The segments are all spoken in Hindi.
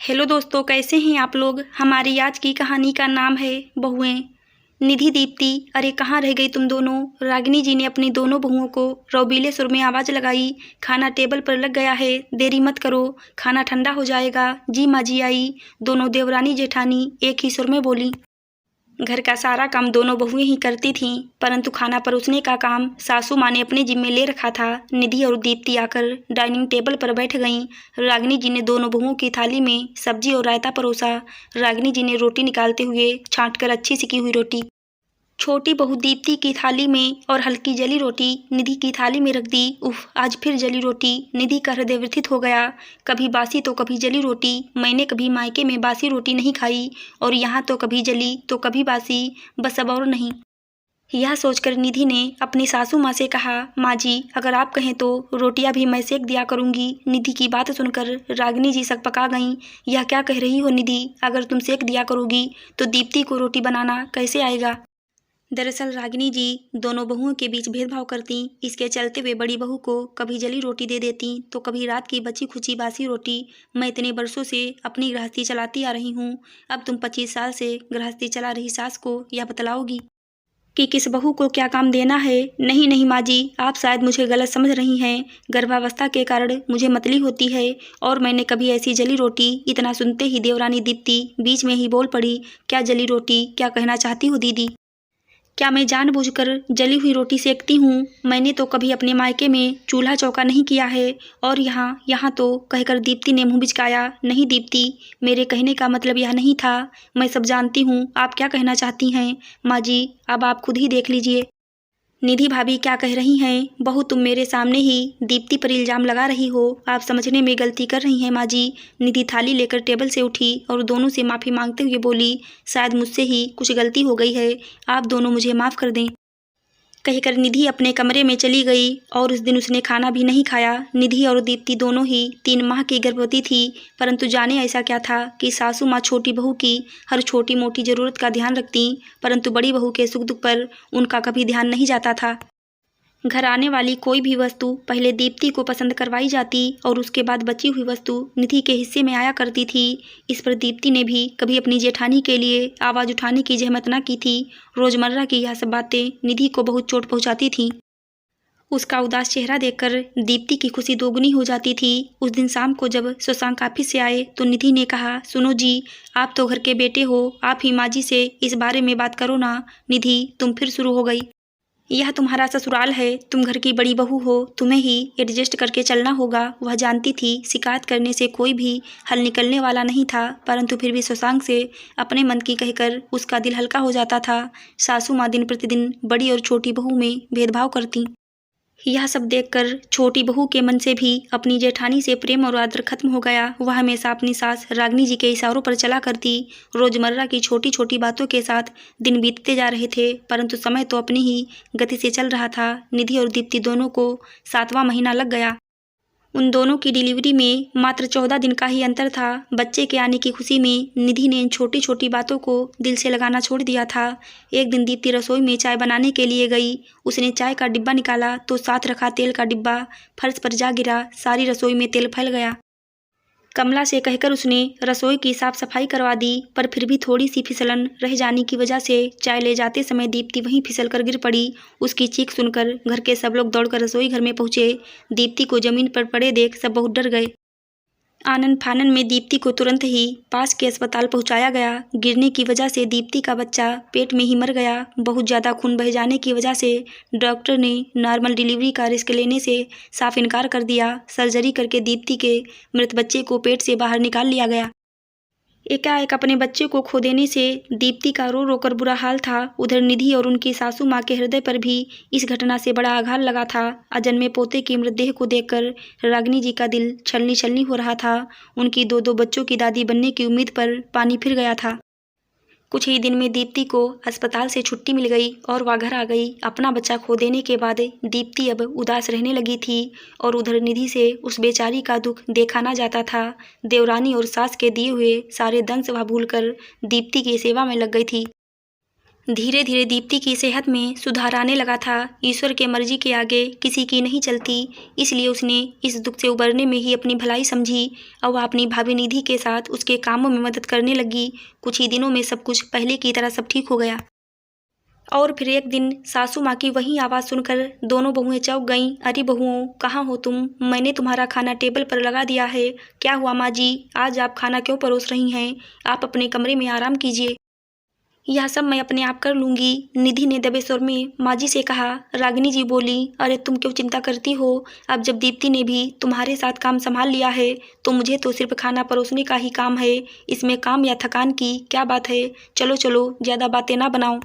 हेलो दोस्तों, कैसे हैं आप लोग। हमारी आज की कहानी का नाम है बहुएं। निधि दीप्ति, अरे कहाँ रह गई तुम दोनों। रागिनी जी ने अपनी दोनों बहुओं को रौबीले सुर में आवाज़ लगाई। खाना टेबल पर लग गया है, देरी मत करो, खाना ठंडा हो जाएगा। जी माँ जी आई। दोनों देवरानी जेठानी एक ही सुर में बोली। घर का सारा काम दोनों बहुएं ही करती थीं, परंतु खाना परोसने का काम सासू माँ ने अपने जिम्मे ले रखा था। निधि और दीप्ति आकर डाइनिंग टेबल पर बैठ गईं। रागिनी जी ने दोनों बहुओं की थाली में सब्जी और रायता परोसा। रागिनी जी ने रोटी निकालते हुए छांटकर अच्छी सिकी हुई रोटी छोटी बहू दीप्ति की थाली में और हल्की जली रोटी निधि की थाली में रख दी। उफ, आज फिर जली रोटी। निधि का हृदय व्यथित हो गया। कभी बासी तो कभी जली रोटी। मैंने कभी मायके में बासी रोटी नहीं खाई, और यहाँ तो कभी जली तो कभी बासी, बस अब और नहीं। यह सोचकर निधि ने अपनी सासू माँ से कहा, माँ जी, अगर आप कहें तो रोटियां भी मैं सेक दिया करूँगी। निधि की बात सुनकर रागिनी जी सकपका गईं। यह क्या कह रही हो निधि, अगर तुम सेक दिया करोगी तो दीप्ति को रोटी बनाना कैसे आएगा। दरअसल रागिनी जी दोनों बहुओं के बीच भेदभाव करती। इसके चलते वे बड़ी बहू को कभी जली रोटी दे देती तो कभी रात की बची खुची बासी रोटी। मैं इतने बरसों से अपनी गृहस्थी चलाती आ रही हूँ, अब तुम 25 साल से गृहस्थी चला रही सास को यह बतलाओगी कि किस बहू को क्या काम देना है। नहीं नहीं माँ जी, आप शायद मुझे गलत समझ रही हैं। गर्भावस्था के कारण मुझे मतली होती है, और मैंने कभी ऐसी जली रोटी। इतना सुनते ही देवरानी दीप्ति बीच में ही बोल पड़ी, क्या जली रोटी, क्या कहना चाहती हो दीदी। क्या मैं जानबूझकर जली हुई रोटी सेकती हूँ। मैंने तो कभी अपने मायके में चूल्हा चौका नहीं किया है, और यहाँ तो कहकर दीप्ति ने मुंह बिचकाया। नहीं दीप्ति, मेरे कहने का मतलब यह नहीं था। मैं सब जानती हूँ आप क्या कहना चाहती हैं। माँ जी, अब आप खुद ही देख लीजिए। निधि भाभी क्या कह रही हैं। बहू, तुम मेरे सामने ही दीप्ति पर इल्ज़ाम लगा रही हो। आप समझने में गलती कर रही हैं माँ जी। निधि थाली लेकर टेबल से उठी और दोनों से माफ़ी मांगते हुए बोली, शायद मुझसे ही कुछ गलती हो गई है, आप दोनों मुझे माफ़ कर दें। कहकर निधि अपने कमरे में चली गई, और उस दिन उसने खाना भी नहीं खाया। निधि और दीप्ति दोनों ही 3 माह की गर्भवती थी, परंतु जाने ऐसा क्या था कि सासू माँ छोटी बहू की हर छोटी मोटी ज़रूरत का ध्यान रखती, परंतु बड़ी बहू के सुख दुख पर उनका कभी ध्यान नहीं जाता था। घर आने वाली कोई भी वस्तु पहले दीप्ति को पसंद करवाई जाती, और उसके बाद बची हुई वस्तु निधि के हिस्से में आया करती थी। इस पर दीप्ति ने भी कभी अपनी जेठानी के लिए आवाज़ उठाने की जहमत न की थी। रोज़मर्रा की यह सब बातें निधि को बहुत चोट पहुंचाती थीं। उसका उदास चेहरा देखकर दीप्ति की खुशी दोगुनी हो जाती थी। उस दिन शाम को जब शशांक ऑफिस से आए तो निधि ने कहा, सुनो जी, आप तो घर के बेटे हो, आप ही माँ जी से इस बारे में बात करो ना। निधि, तुम फिर शुरू हो गई। यह तुम्हारा ससुराल है, तुम घर की बड़ी बहू हो, तुम्हें ही एडजस्ट करके चलना होगा। वह जानती थी शिकायत करने से कोई भी हल निकलने वाला नहीं था, परंतु फिर भी शशांक से अपने मन की कहकर उसका दिल हल्का हो जाता था। सासू माँ दिन प्रतिदिन बड़ी और छोटी बहू में भेदभाव करती। यह सब देखकर छोटी बहू के मन से भी अपनी जेठानी से प्रेम और आदर खत्म हो गया। वह हमेशा अपनी सास रागिनी जी के इशारों पर चला करती। रोजमर्रा की छोटी छोटी बातों के साथ दिन बीतते जा रहे थे, परंतु समय तो अपनी ही गति से चल रहा था। निधि और दीप्ति दोनों को 7वां महीना लग गया। उन दोनों की डिलीवरी में मात्र 14 दिन का ही अंतर था। बच्चे के आने की खुशी में निधि ने इन छोटी छोटी बातों को दिल से लगाना छोड़ दिया था। एक दिन दीप्ति रसोई में चाय बनाने के लिए गई। उसने चाय का डिब्बा निकाला तो साथ रखा तेल का डिब्बा फर्श पर जा गिरा। सारी रसोई में तेल फैल गया। कमला से कहकर उसने रसोई की साफ सफाई करवा दी, पर फिर भी थोड़ी सी फिसलन रह जाने की वजह से चाय ले जाते समय दीप्ति वहीं फिसल कर गिर पड़ी। उसकी चीख सुनकर घर के सब लोग दौड़कर रसोई घर में पहुंचे। दीप्ति को जमीन पर पड़े देख सब बहुत डर गए। आनन फानन में दीप्ति को तुरंत ही पास के अस्पताल पहुंचाया गया। गिरने की वजह से दीप्ति का बच्चा पेट में ही मर गया। बहुत ज़्यादा खून बह जाने की वजह से डॉक्टर ने नॉर्मल डिलीवरी का रिस्क लेने से साफ इनकार कर दिया। सर्जरी करके दीप्ति के मृत बच्चे को पेट से बाहर निकाल लिया गया। एकाएक अपने बच्चे को खो देने से दीप्ति का रो रो कर बुरा हाल था। उधर निधि और उनकी सासू माँ के हृदय पर भी इस घटना से बड़ा आघात लगा था। अजन्मे पोते की मृतदेह को देखकर रागिनी जी का दिल छलनी छलनी हो रहा था। उनकी 2-2 बच्चों की दादी बनने की उम्मीद पर पानी फिर गया था। कुछ ही दिन में दीप्ति को अस्पताल से छुट्टी मिल गई और वह घर आ गई। अपना बच्चा खो देने के बाद दीप्ति अब उदास रहने लगी थी, और उधर निधि से उस बेचारी का दुख देखा ना जाता था। देवरानी और सास के दिए हुए सारे दंश वह भूलकर दीप्ति की सेवा में लग गई थी। धीरे धीरे दीप्ति की सेहत में सुधार आने लगा था। ईश्वर के मर्जी के आगे किसी की नहीं चलती, इसलिए उसने इस दुख से उबरने में ही अपनी भलाई समझी और वह अपनी भाभी निधि के साथ उसके कामों में मदद करने लगी। कुछ ही दिनों में सब कुछ पहले की तरह सब ठीक हो गया। और फिर एक दिन सासू माँ की वही आवाज़ सुनकर दोनों बहुएं चौंक गईं। अरे बहुओं, कहाँ हो तुम? मैंने तुम्हारा खाना टेबल पर लगा दिया है। क्या हुआ माँ जी, आज आप खाना क्यों परोस रही हैं? आप अपने कमरे में आराम कीजिए, यह सब मैं अपने आप कर लूँगी। निधि ने दबे स्वर में माँ जी से कहा। रागिनी जी बोली, अरे तुम क्यों चिंता करती हो? अब जब दीप्ति ने भी तुम्हारे साथ काम संभाल लिया है तो मुझे तो सिर्फ खाना परोसने का ही काम है। इसमें काम या थकान की क्या बात है? चलो चलो, ज़्यादा बातें ना बनाओ,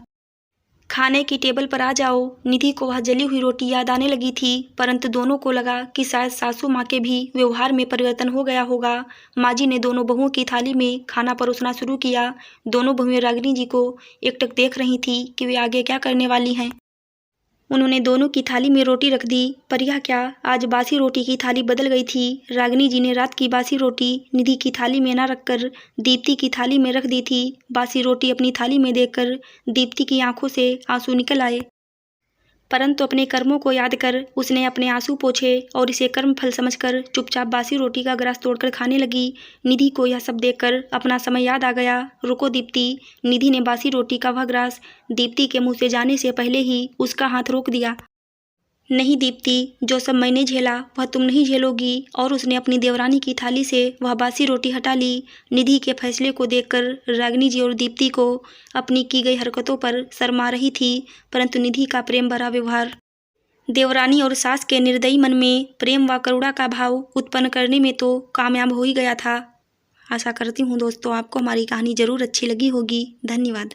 खाने की टेबल पर आ जाओ। निधि को वह जली हुई रोटी याद आने लगी थी, परंतु दोनों को लगा कि शायद सासू माँ के भी व्यवहार में परिवर्तन हो गया होगा। माँ जी ने दोनों बहुओं की थाली में खाना परोसना शुरू किया। दोनों बहुएं रागिनी जी को एकटक देख रही थी कि वे आगे क्या करने वाली हैं। उन्होंने दोनों की थाली में रोटी रख दी, पर यह क्या, आज बासी रोटी की थाली बदल गई थी। रागिनी जी ने रात की बासी रोटी निधि की थाली में न रखकर दीप्ति की थाली में रख दी थी। बासी रोटी अपनी थाली में देखकर दीप्ति की आंखों से आंसू निकल आए, परंतु अपने कर्मों को याद कर उसने अपने आंसू पोंछे और इसे कर्म फल समझकर चुपचाप बासी रोटी का ग्रास तोड़कर खाने लगी। निधि को यह सब देखकर अपना समय याद आ गया। रुको दीप्ति, निधि ने बासी रोटी का वह ग्रास दीप्ति के मुंह से जाने से पहले ही उसका हाथ रोक दिया। नहीं दीप्ति, जो सब मैंने झेला वह तुम नहीं झेलोगी। और उसने अपनी देवरानी की थाली से वह बासी रोटी हटा ली। निधि के फैसले को देखकर रागिनी जी और दीप्ति को अपनी की गई हरकतों पर शर्म आ रही थी, परंतु निधि का प्रेम भरा व्यवहार, देवरानी और सास के निर्दयी मन में प्रेम व करुणा का भाव उत्पन्न करने में तो कामयाब हो ही गया था। आशा करती हूँ दोस्तों आपको हमारी कहानी ज़रूर अच्छी लगी होगी। धन्यवाद।